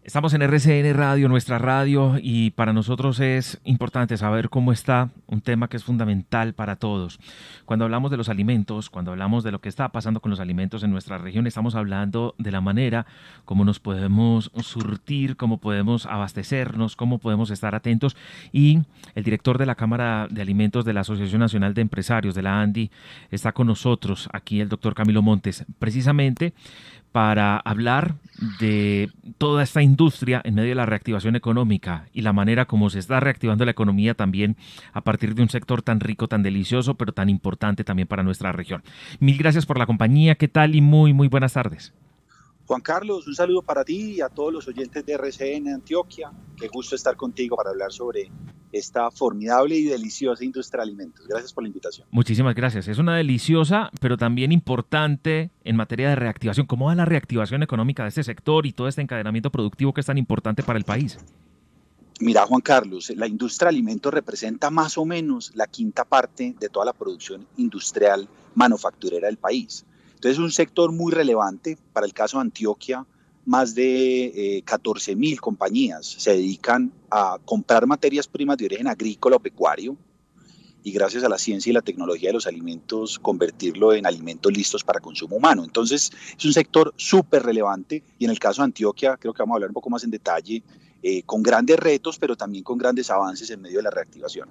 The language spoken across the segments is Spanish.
Estamos en RCN Radio, nuestra radio, y para nosotros es importante saber cómo está un tema que es fundamental para todos. Cuando hablamos de los alimentos, cuando hablamos de lo que está pasando con los alimentos en nuestra región, estamos hablando de la manera como nos podemos surtir, cómo podemos abastecernos, cómo podemos estar atentos. Y el director de la Cámara de Alimentos de la Asociación Nacional de Empresarios, de la ANDI, está con nosotros aquí el doctor Camilo Montes, precisamente para hablar de toda esta industria en medio de la reactivación económica y la manera como se está reactivando la economía también a partir de un sector tan rico, tan delicioso, pero tan importante también para nuestra región. Mil gracias por la compañía, ¿qué tal? Y muy buenas tardes. Juan Carlos, un saludo para ti y a todos los oyentes de RCN Antioquia. Qué gusto estar contigo para hablar sobre esta formidable y deliciosa industria de alimentos. Gracias por la invitación. Muchísimas gracias. Es una deliciosa, pero también importante en materia de reactivación. ¿Cómo va la reactivación económica de este sector y todo este encadenamiento productivo que es tan importante para el país? Mira, Juan Carlos, la industria de alimentos representa más o menos la quinta parte de toda la producción industrial manufacturera del país. Entonces es un sector muy relevante. Para el caso de Antioquia, más de 14.000 compañías se dedican a comprar materias primas de origen agrícola o pecuario y gracias a la ciencia y la tecnología de los alimentos convertirlo en alimentos listos para consumo humano. Entonces es un sector súper relevante y en el caso de Antioquia creo que vamos a hablar un poco más en detalle, con grandes retos pero también con grandes avances en medio de la reactivación.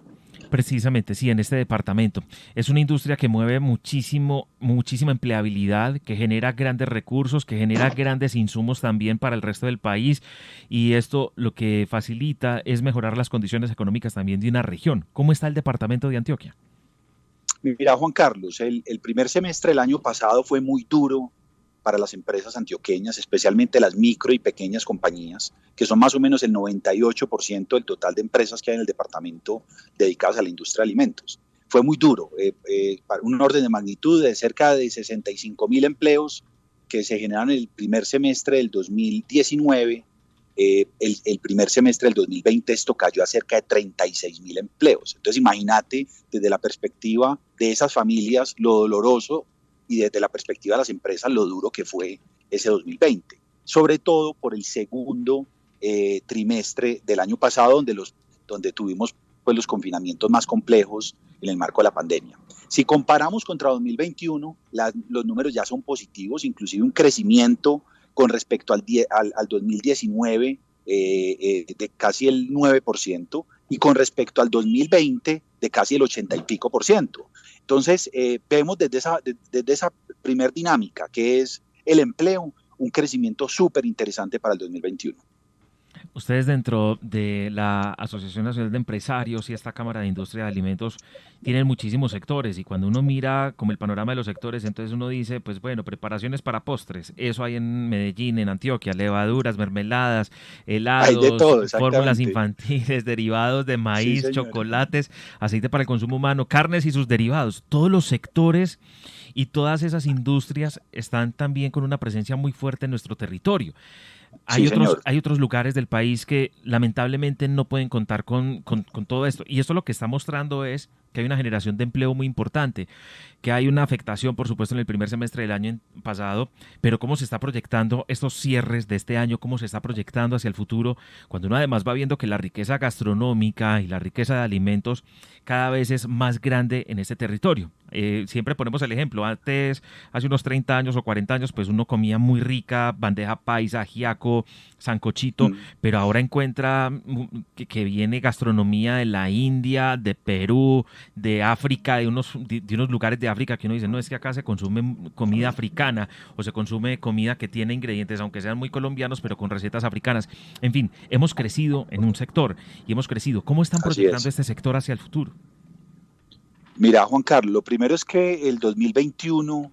Precisamente, sí, en este departamento. Es una industria que mueve muchísima empleabilidad, que genera grandes recursos, que genera grandes insumos también para el resto del país, y esto lo que facilita es mejorar las condiciones económicas también de una región. ¿Cómo está el departamento de Antioquia? Mira, Juan Carlos, el primer semestre del año pasado fue muy duro para las empresas antioqueñas, especialmente las micro y pequeñas compañías, que son más o menos el 98% del total de empresas que hay en el departamento dedicadas a la industria de alimentos. Fue muy duro, para un orden de magnitud de cerca de 65.000 empleos que se generaron en el primer semestre del 2019. El primer semestre del 2020 esto cayó a cerca de 36.000 empleos. Entonces imagínate desde la perspectiva de esas familias lo doloroso y desde la perspectiva de las empresas lo duro que fue ese 2020, sobre todo por el segundo trimestre del año pasado donde tuvimos pues, los confinamientos más complejos en el marco de la pandemia. Si comparamos contra 2021, los números ya son positivos, inclusive un crecimiento con respecto al 2019 de casi el 9% y con respecto al 2020 de casi el 80 y pico por ciento. Entonces, vemos desde esa primer dinámica, que es el empleo, un crecimiento súper interesante para el 2021. Ustedes dentro de la Asociación Nacional de Empresarios y esta Cámara de Industria de Alimentos tienen muchísimos sectores y cuando uno mira como el panorama de los sectores, entonces uno dice, pues bueno, preparaciones para postres, eso hay en Medellín, en Antioquia, levaduras, mermeladas, Hay de helados, todo, fórmulas exactamente. infantiles, derivados de Sí, maíz, señor. chocolates, aceite para el consumo humano, carnes y sus derivados, todos los sectores y todas esas industrias están también con una presencia muy fuerte en nuestro territorio. Sí, señor. Hay otros lugares del país que lamentablemente no pueden contar con todo esto. Y esto lo que está mostrando es que hay una generación de empleo muy importante, que hay una afectación, por supuesto, en el primer semestre del año pasado, pero cómo se está proyectando estos cierres de este año, cómo se está proyectando hacia el futuro, cuando uno además va viendo que la riqueza gastronómica y la riqueza de alimentos cada vez es más grande en este territorio. Siempre ponemos el ejemplo, antes, hace unos 30 años o 40 años, pues uno comía muy rica, bandeja paisa, ajiaco, sancochito, pero ahora encuentra que viene gastronomía de la India, de Perú, de África, de unos lugares de África que uno dice, no, es que acá se consume comida africana o se consume comida que tiene ingredientes, aunque sean muy colombianos, pero con recetas africanas. En fin, hemos crecido en un sector y hemos crecido. ¿Cómo están Así proyectando es. este sector hacia el futuro? Mira, Juan Carlos, lo primero es que el 2021,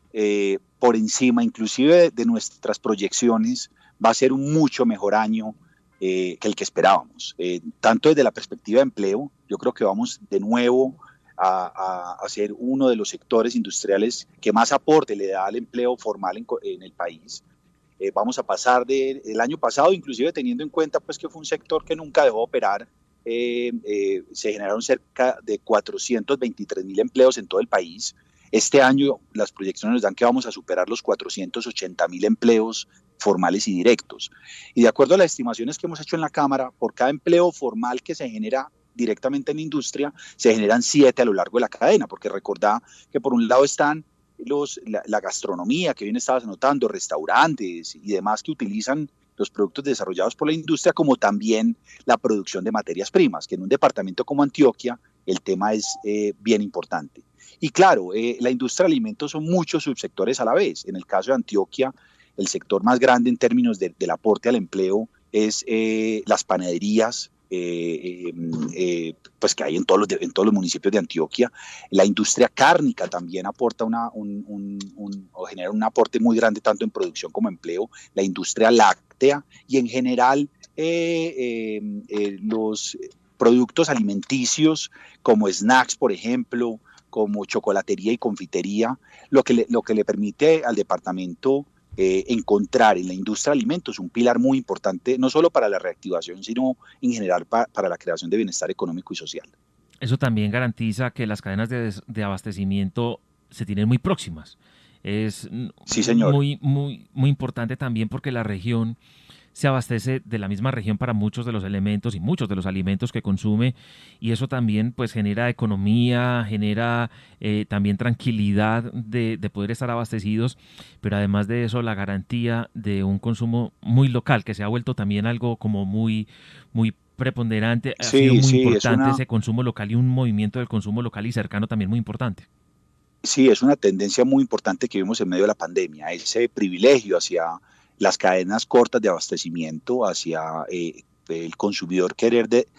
por encima inclusive de nuestras proyecciones, va a ser un mucho mejor año que el que esperábamos. Tanto desde la perspectiva de empleo, yo creo que vamos de nuevo a ser uno de los sectores industriales que más aporte le da al empleo formal en el país. Vamos a pasar del año pasado, inclusive teniendo en cuenta pues, que fue un sector que nunca dejó de operar, se generaron cerca de 423.000 empleos en todo el país. Este año las proyecciones nos dan que vamos a superar los 480.000 empleos formales y directos. Y de acuerdo a las estimaciones que hemos hecho en la Cámara, por cada empleo formal que se genera directamente en la industria, se generan 7 a lo largo de la cadena, porque recordá que por un lado están la gastronomía, que bien estabas anotando, restaurantes y demás que utilizan los productos desarrollados por la industria, como también la producción de materias primas, que en un departamento como Antioquia el tema es bien importante. Y claro, la industria de alimentos son muchos subsectores a la vez. En el caso de Antioquia, el sector más grande en términos del aporte al empleo es las panaderías, pues que hay en todos los municipios de Antioquia. La industria cárnica también aporta o genera un aporte muy grande tanto en producción como empleo. La industria láctea y en general los productos alimenticios como snacks, por ejemplo, como chocolatería y confitería, lo que le permite al departamento encontrar en la industria de alimentos un pilar muy importante, no solo para la reactivación, sino en general para la creación de bienestar económico y social. Eso también garantiza que las cadenas de abastecimiento se tienen muy próximas. Es Sí, señor. muy importante también porque la región se abastece de la misma región para muchos de los elementos y muchos de los alimentos que consume, y eso también pues genera economía, genera también tranquilidad de poder estar abastecidos, pero además de eso la garantía de un consumo muy local, que se ha vuelto también algo como muy preponderante, ha sido Sí, muy sí, importante ese consumo local y un movimiento del consumo local y cercano también muy importante. sí, es una tendencia muy importante que vimos en medio de la pandemia, ese privilegio hacia las cadenas cortas de abastecimiento, hacia el consumidor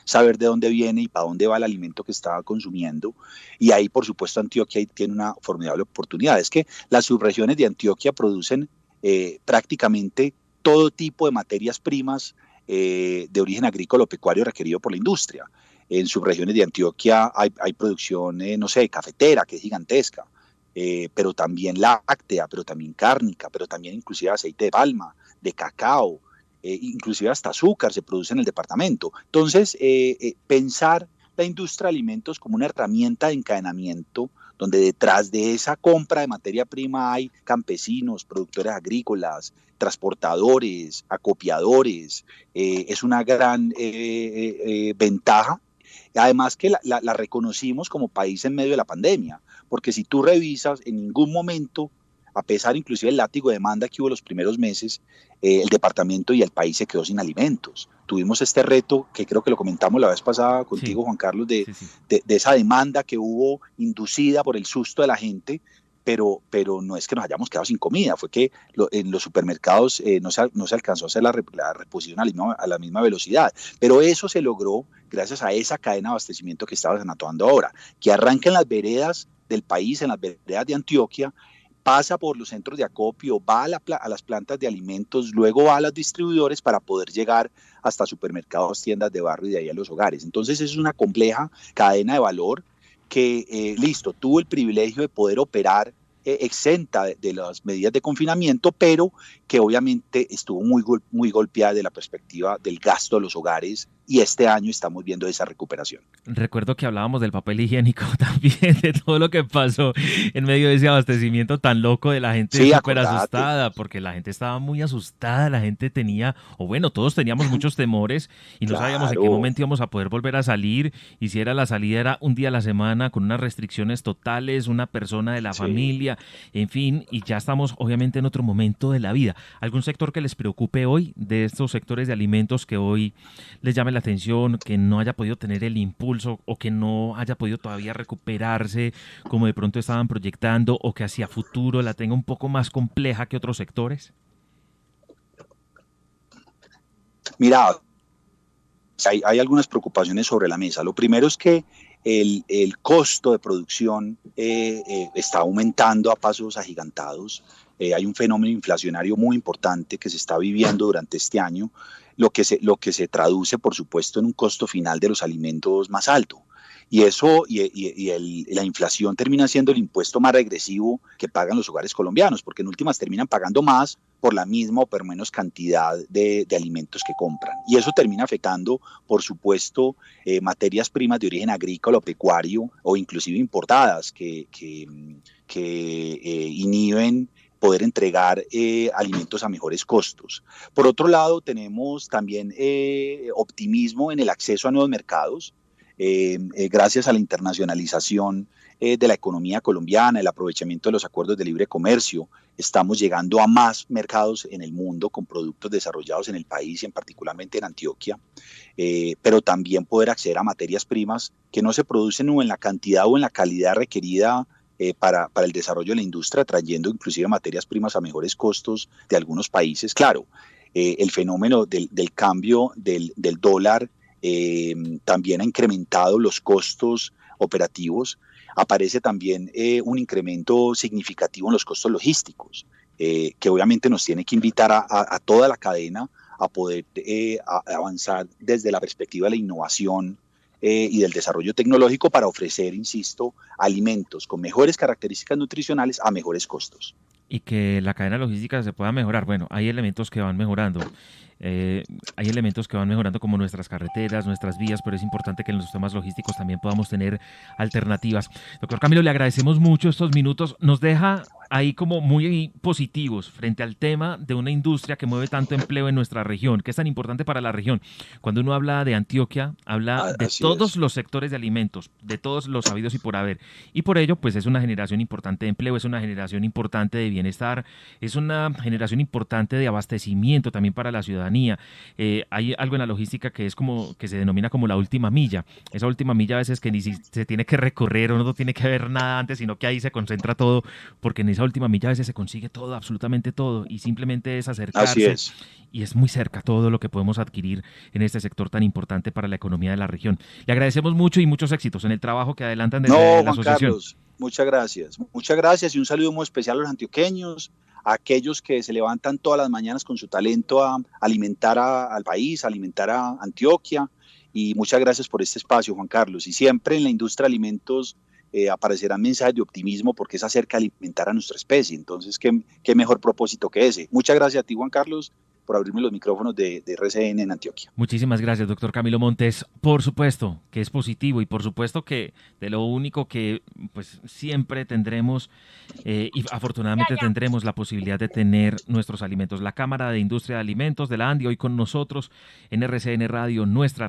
saber de dónde viene y para dónde va el alimento que estaba consumiendo. Y ahí, por supuesto, Antioquia tiene una formidable oportunidad. Es que las subregiones de Antioquia producen prácticamente todo tipo de materias primas de origen agrícola o pecuario requerido por la industria. En subregiones de Antioquia hay producción, no sé, cafetera, que es gigantesca, pero también láctea, pero también cárnica, pero también inclusive aceite de palma, de cacao, inclusive hasta azúcar se produce en el departamento. Entonces, pensar la industria de alimentos como una herramienta de encadenamiento, donde detrás de esa compra de materia prima hay campesinos, productores agrícolas, transportadores, acopiadores, es una gran ventaja. Además que la reconocimos como país en medio de la pandemia, porque si tú revisas, en ningún momento, a pesar inclusive del látigo de demanda que hubo los primeros meses, el departamento y el país se quedó sin alimentos. Tuvimos este reto, que creo que lo comentamos la vez pasada Sí, contigo, Juan Carlos, sí, sí. de esa demanda que hubo inducida por el susto de la gente, pero no es que nos hayamos quedado sin comida, fue que en los supermercados no se alcanzó a hacer la reposición a la misma velocidad, pero eso se logró gracias a esa cadena de abastecimiento que estabas anotando ahora, que arranca en las veredas del país, en las veredas de Antioquia, pasa por los centros de acopio, va a las plantas de alimentos, luego va a los distribuidores para poder llegar hasta supermercados, tiendas de barrio y de ahí a los hogares. Entonces es una compleja cadena de valor que, listo, tuvo el privilegio de poder operar exenta de las medidas de confinamiento, pero que obviamente estuvo muy golpeada de la perspectiva del gasto de los hogares, y este año estamos viendo esa recuperación. Recuerdo que hablábamos del papel higiénico también, de todo lo que pasó en medio de ese abastecimiento tan loco de la gente Sí, súper acordate. asustada, porque la gente estaba muy asustada, la gente tenía, o bueno, todos teníamos muchos temores y no sabíamos en qué Claro, momento íbamos a poder volver a salir, y si era la salida era un día a la semana con unas restricciones totales, una persona de la sí. familia, en fin, y ya estamos obviamente en otro momento de la vida. ¿Algún sector que les preocupe hoy de estos sectores de alimentos que hoy les llame la atención, que no haya podido tener el impulso o que no haya podido todavía recuperarse como de pronto estaban proyectando, o que hacia futuro la tenga un poco más compleja que otros sectores? Mira, hay algunas preocupaciones sobre la mesa. Lo primero es que el costo de producción está aumentando a pasos agigantados. Hay un fenómeno inflacionario muy importante que se está viviendo durante este año, lo que se traduce, por supuesto, en un costo final de los alimentos más alto. Y eso la inflación termina siendo el impuesto más regresivo que pagan los hogares colombianos, porque en últimas terminan pagando más por la misma o por menos cantidad de alimentos que compran. Y eso termina afectando, por supuesto, materias primas de origen agrícola o pecuario, o inclusive importadas, que inhiben poder entregar alimentos a mejores costos. Por otro lado, tenemos también optimismo en el acceso a nuevos mercados, gracias a la internacionalización de la economía colombiana, el aprovechamiento de los acuerdos de libre comercio. Estamos llegando a más mercados en el mundo con productos desarrollados en el país y particularmente en Antioquia, pero también poder acceder a materias primas que no se producen o en la cantidad o en la calidad requerida para el desarrollo de la industria, trayendo inclusive materias primas a mejores costos de algunos países. Claro, el fenómeno del cambio del dólar también ha incrementado los costos operativos. Aparece también un incremento significativo en los costos logísticos, que obviamente nos tiene que invitar a toda la cadena a poder avanzar desde la perspectiva de la innovación y del desarrollo tecnológico para ofrecer, insisto, alimentos con mejores características nutricionales a mejores costos. Y que la cadena logística se pueda mejorar. Bueno, hay elementos que van mejorando. Hay elementos que van mejorando como nuestras carreteras, nuestras vías, pero es importante que en los temas logísticos también podamos tener alternativas. Doctor Camilo, le agradecemos mucho estos minutos. Nos deja ahí como muy positivos frente al tema de una industria que mueve tanto empleo en nuestra región, que es tan importante para la región. Cuando uno habla de Antioquia, habla de todos los sectores de alimentos, de todos los habidos y por haber. Y por ello, pues es una generación importante de empleo, es una generación importante de bienestar, es una generación importante de abastecimiento también para la ciudadanía. Hay algo en la logística que es como que se denomina como la última milla. Esa última milla a veces que ni se tiene que recorrer o no tiene que ver nada antes, sino que ahí se concentra todo, porque en esa última milla a veces se consigue todo, absolutamente todo, y simplemente es acercarse. Así es. Y es muy cerca todo lo que podemos adquirir en este sector tan importante para la economía de la región. Le agradecemos mucho y muchos éxitos en el trabajo que adelantan desde la asociación. Carlos, muchas gracias. Muchas gracias y un saludo muy especial a los antioqueños, a aquellos que se levantan todas las mañanas con su talento a alimentar al país, a alimentar a Antioquia. Y muchas gracias por este espacio, Juan Carlos. Y siempre en la industria de alimentos aparecerán mensajes de optimismo porque es acerca de alimentar a nuestra especie. Entonces, ¿qué mejor propósito que ese? Muchas gracias a ti, Juan Carlos, por abrirme los micrófonos de RCN en Antioquia. Muchísimas gracias, doctor Camilo Montes. Por supuesto que es positivo y por supuesto que de lo único que pues siempre tendremos y afortunadamente tendremos la posibilidad de tener nuestros alimentos. La Cámara de Industria de Alimentos de la ANDI hoy con nosotros en RCN Radio, nuestra